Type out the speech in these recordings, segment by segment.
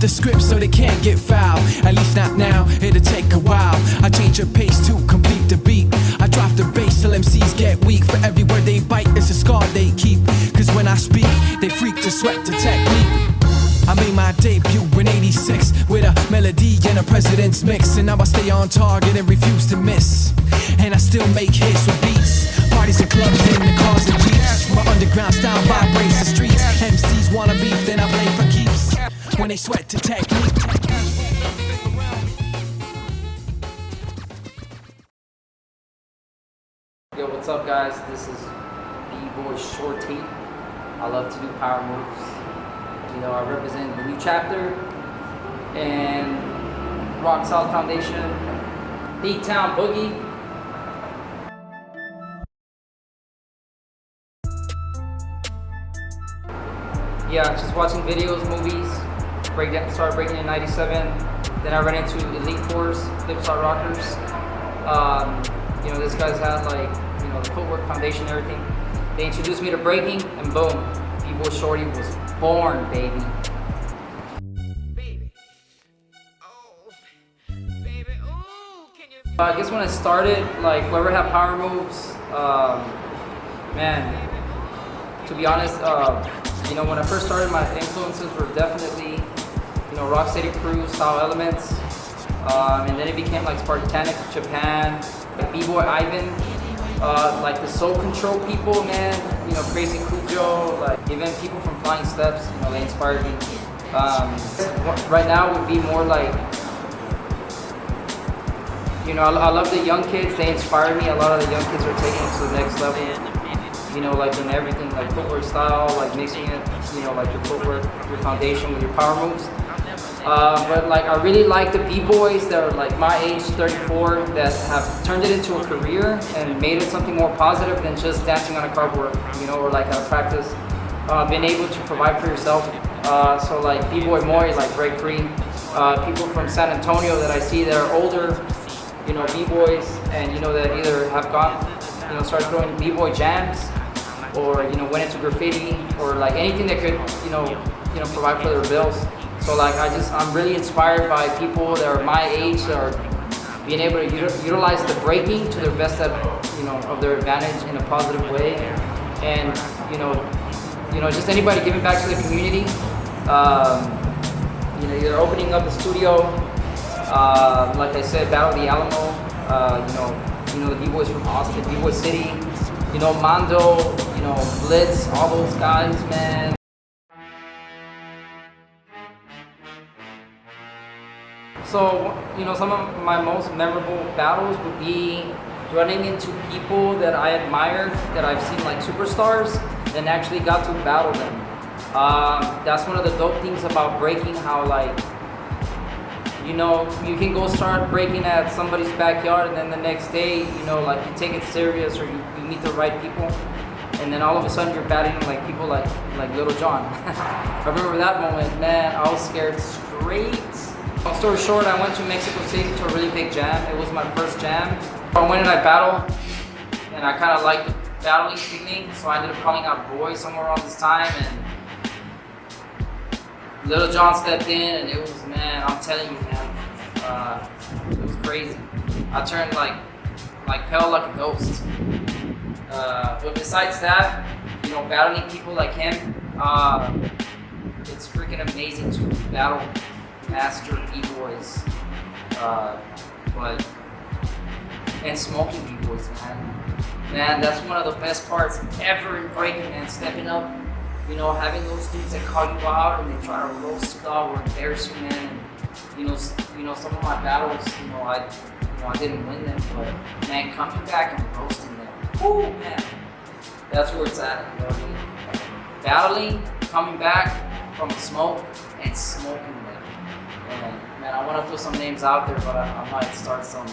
the script so they can't get foul. At least not now, it'll take a while. I change the pace to complete the beat. I drop the bass till MCs get weak. For every word they bite, it's a scar they keep. Cause when I speak, they freak to sweat the technique. I made my debut in '86 with a melody and a president's mix. And now I stay on target and refuse to miss. And I still make hits with beats. Parties and clubs in the cars and jeeps. My underground style vibrates the streets. MCs wanna beef, then I play for keeps. When they sweat to technique. Yo, what's up guys? This is Bboy Shorty. I love to do power moves. You know, I represent the new chapter and Rock Solid Foundation, D-Town Boogie. Yeah, just watching videos, movies, started breaking in '97. Then I ran into Elite Force, Flipside Rockers. You know, this guy's had like, you know, the footwork foundation and everything. They introduced me to breaking, and boom, Bboy Shorty was born, baby. I guess when I started, like, whoever had Powermoves, man, to be honest, you know, when I first started, my influences were definitely, you know, Rocksteady Crew style elements, and then it became like Spartanic, Japan, like B-Boy Ivan, like the Soul Control people, man, you know, Crazy Cujo, like even people from Flying Steps, you know, they inspired me. Right now would be more like, you know, I love the young kids, they inspire me. A lot of the young kids are taking it to the next level. You know, like in everything, like footwork style, like mixing it, you know, like your footwork, your foundation with your power moves. But like, I really like the B-boys that are like my age, 34, that have turned it into a career and made it something more positive than just dancing on a cardboard, you know, or like at a practice. Being able to provide for yourself. So like B-Boy Moy, like Break Free. People from San Antonio that I see that are older, you know, B-boys, and you know, that either have gone, you know, started throwing B-boy jams, or you know, went into graffiti, or like anything that could, you know, provide for their bills. So like, I'm really inspired by people that are my age, that are being able to utilize the breaking to their best, you know, of their advantage in a positive way, and you know, just anybody giving back to the community. You know, either opening up a studio, like I said, Battle of the Alamo. You know the B-boys from Austin, B-Boy City. You know, Mondo, you know, Blitz, all those guys, man. So, you know, some of my most memorable battles would be running into people that I admired, that I've seen like superstars, and actually got to battle them. That's one of the dope things about breaking, how like, you know, you can go start breaking at somebody's backyard, and then the next day, you know, like you take it serious, or you meet the right people, and then all of a sudden you're battling like people like Little John. I remember that moment, man, I was scared straight. Long story short, I went to Mexico City to a really big jam. It was my first jam. I went and I battled, and I kind of liked the battling feeling, so I ended up calling out Boy somewhere around this time, and Little John stepped in, and it was, man, I'm telling you, man, it was crazy. I turned like pale like a ghost. But besides that, you know, battling people like him, it's freaking amazing to battle master B-boys, and smoking B-boys, man. Man, that's one of the best parts ever in breaking, man, stepping up. You know, having those dudes that call you out and they try to roast you out or embarrass you, man. And, you know, some of my battles, you know, I didn't win them, but man, coming back and roasting them, whoo, man, that's where it's at. You know what I mean? Battling, coming back from the smoke, and smoking them. And man, I want to throw some names out there, but I might start some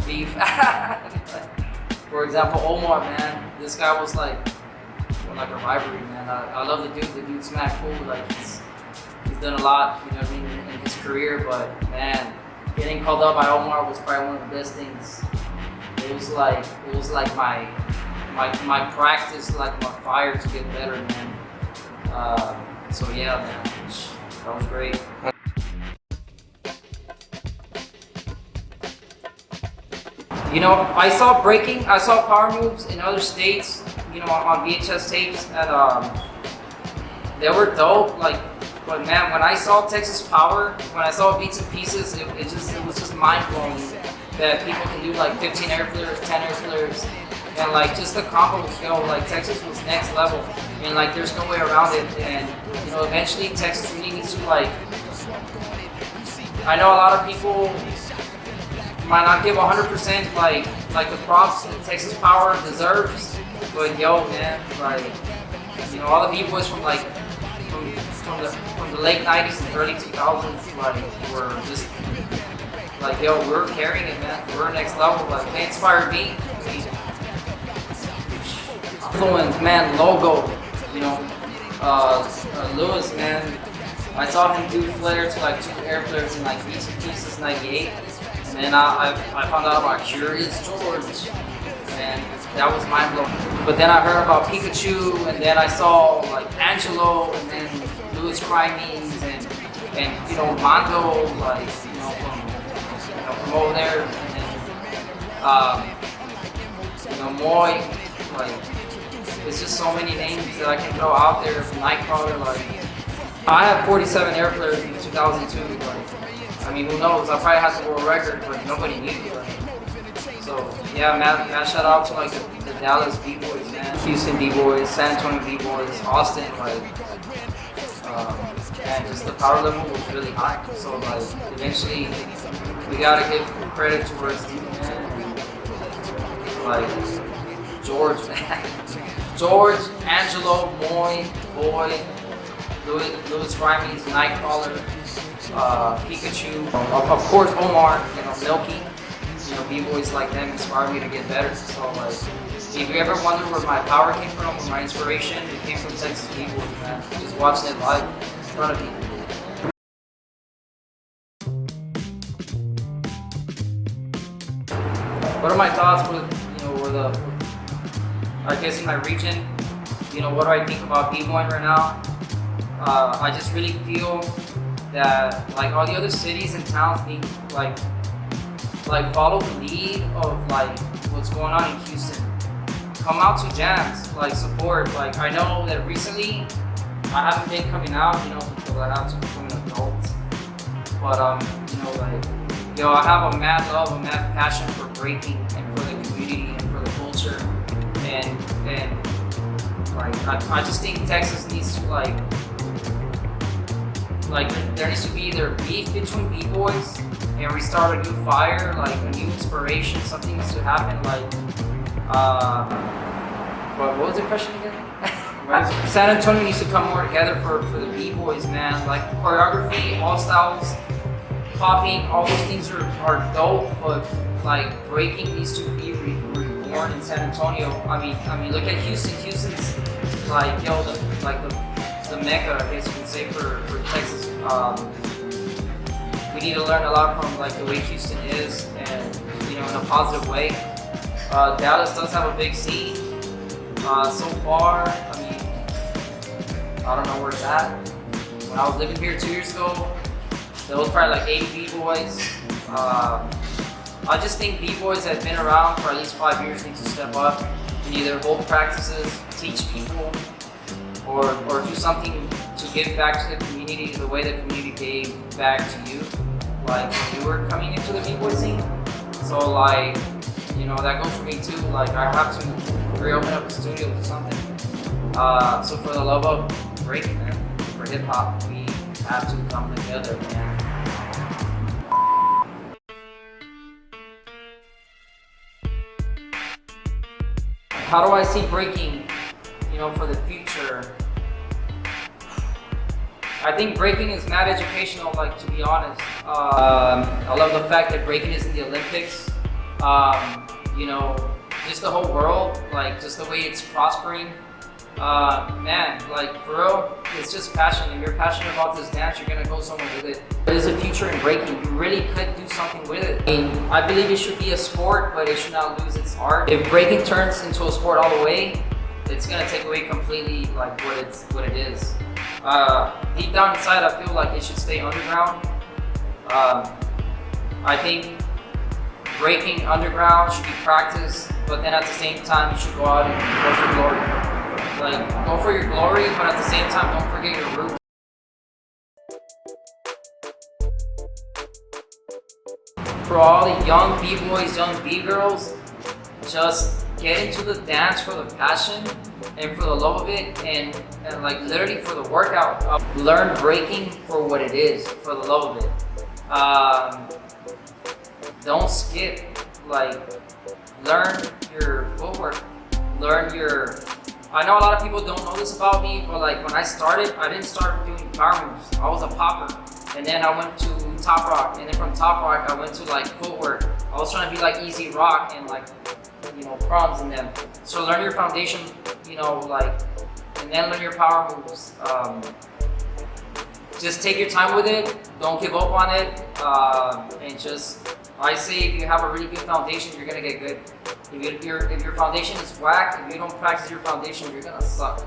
beef. For example, Omar, man, this guy was like a rivalry, man. I love the dude. The dude smack cool. Like he's done a lot, you know what I mean, in his career. But man, getting called up by Omar was probably one of the best things. It was like my practice, like my fire to get better, man. So yeah, man. That was great. You know, I saw Powermoves in other states, you know, on VHS tapes, and they were dope. Like, but man, when I saw Texas Power, when I saw Beats and Pieces, it was just mind blowing that people can do like 15 air flares, 10 air flares, and like just the combos, you know, like Texas was next level, and like there's no way around it. And you know, eventually Texas really needs to like. I know a lot of people might not give 100% like the props that Texas Power deserves, but yo man, like you know, all the B-boys from like from the late 90s and early 2000s like were just like yo, we're carrying it, man. We're next level. Like they inspired me. Influence, man. Logo, you know, Lewis, man. I saw him do flare to like 2 air flares in like Beats and Pieces '98. And then I found out about Curious George, and that was mind blowing. But then I heard about Pikachu, and then I saw like Angelo, and then Louis Crimes, and you know Mondo, like from over there, and then you know Moy, like it's just so many names that I can throw out there. Nightcrawler, like I have 47 air flares in 2002. Like, I mean, who knows? I probably had the world record, but nobody knew. So yeah, mad shout out to like the Dallas B-boys, man, Houston B-boys, San Antonio B-boys, Austin, like, and just the power level was really high. So like, eventually, we gotta give credit towards the man, like George, man, George, Angelo, Moy, Boy, Louis Grimes, Nightcrawler. Pikachu, of course Omar, you know, Milky, you know, B-boys like them inspired me to get better. So like, if you ever wonder where my power came from, or my inspiration, it came from Texas B-boys, man. Just watching it live in front of me. What are my thoughts with, you know, I guess in my region, you know, what do I think about B-boying right now? I just really feel that like all the other cities and towns need like follow the lead of like what's going on in Houston. Come out to jams, like support. Like I know that recently I haven't been coming out, you know, because I have to become an adult. But you know, like yo, I have a mad love, a mad passion for breaking and for the community and for the culture, and like I just think Texas needs to like there needs to be either beef between B-boys and restart a new fire, like a new inspiration, something needs to happen, like what was the question again? San Antonio needs to come more together for the B-boys, man. Like choreography, all styles, popping, all those things are dope, but like breaking needs to be reborn in San Antonio. I mean look at Houston. Houston's like yo, the mecca, I guess you can say, for Texas. We need to learn a lot from like the way Houston is, and you know, in a positive way. Dallas does have a big scene. So far, I mean, I don't know where it's at. When I was living here 2 years ago, there was probably like 80 B-boys. I just think B-boys that have been around for at least 5 years need to step up and either hold practices, teach people, or do something to give back to the community the way the community gave back to you, like when you were coming into the B-boy scene. So like, you know, that goes for me too. Like I have to reopen up a studio or something. So for the love of breaking, man, for hip hop, we have to come together, man. How do I see breaking, you know, for the future? I think breaking is mad educational, like, to be honest. I love the fact that breaking is in the Olympics. You know, just the whole world, like, just the way it's prospering. Man, like, for real, it's just passion. If you're passionate about this dance, you're gonna go somewhere with it. There's a future in breaking. You really could do something with it. I mean, I believe it should be a sport, but it should not lose its art. If breaking turns into a sport all the way, it's gonna take away completely, like, what it is. Deep down inside, I feel like it should stay underground. I think breaking underground should be practiced, but then at the same time, you should go out and go for glory. Like, go for your glory, but at the same time, don't forget your roots. For all the young B-boys, young B-girls, just get into the dance for the passion and for the love of it, and like literally for the workout. Learn breaking for what it is, for the love of it. Don't skip. Like, learn your footwork. I know a lot of people don't know this about me, but like when I started, I didn't start doing power moves. I was a popper, and then I went to top rock, and then from top rock, I went to like footwork. I was trying to be like easy rock and like, you know, crumbs in them. So learn your foundation, you know, like, and then learn your power moves. Just take your time with it. Don't give up on it. And just, I say, if you have a really good foundation, you're gonna get good. If your foundation is whack, if you don't practice your foundation, you're gonna suck.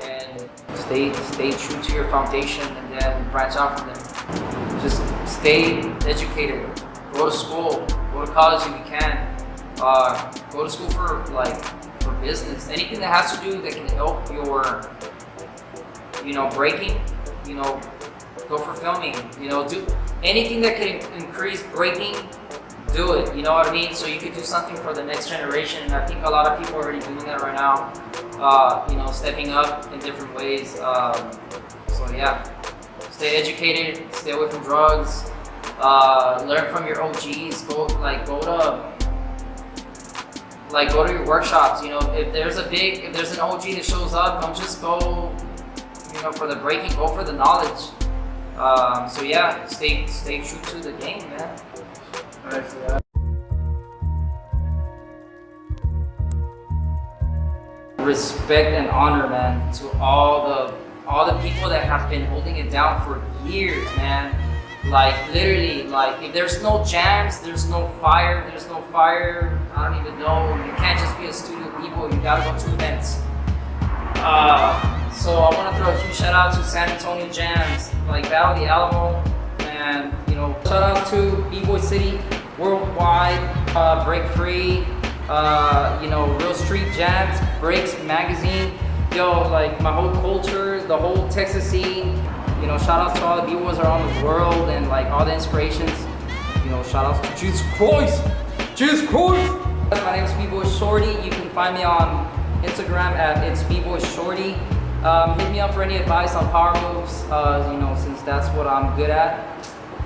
And stay true to your foundation, and then branch out from them. Just stay educated. Go to school. Go to college if you can. Go to school for business. Anything that has to do that can help your, you know, breaking. You know, go for filming. You know, do anything that can increase breaking. Do it, you know what I mean? So you could do something for the next generation, and I think a lot of people are already doing that right now. You know, stepping up in different ways. So yeah, stay educated, stay away from drugs, learn from your OGs. Go to your workshops. You know, if there's an OG that shows up, don't just go, you know, for the breaking. Go for the knowledge. So yeah, stay true to the game, man. Respect and honor, man, to all the people that have been holding it down for years, man. Like literally, like if there's no jams, there's no fire. I don't even know. You can't just be a studio people. You gotta go to events. So I want to throw a huge shout out to San Antonio jams, like Battle of the Alamo, and you know, shout out to Bboy City. Worldwide, Break Free, you know, Real Street Jams, Breax Magazine. Yo, like my whole culture, the whole Texas scene. You know, shout outs to all the B-boys around the world and like all the inspirations. You know, shout outs to Jesus Christ. My name is Bboy Shorty. You can find me on Instagram at it's Bboy Shorty. Hit me up for any advice on power moves. You know, since that's what I'm good at.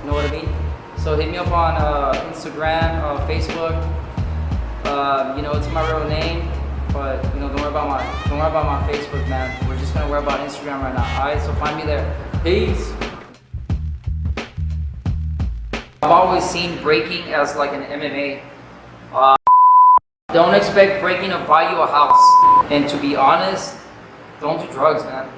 You know what I mean? So hit me up on Instagram, Facebook. You know, it's my real name, but you know, don't worry about my Facebook, man. We're just gonna worry about Instagram right now. Alright, so find me there. Peace. I've always seen breaking as like an MMA. Don't expect breaking to buy you a house. And to be honest, don't do drugs, man.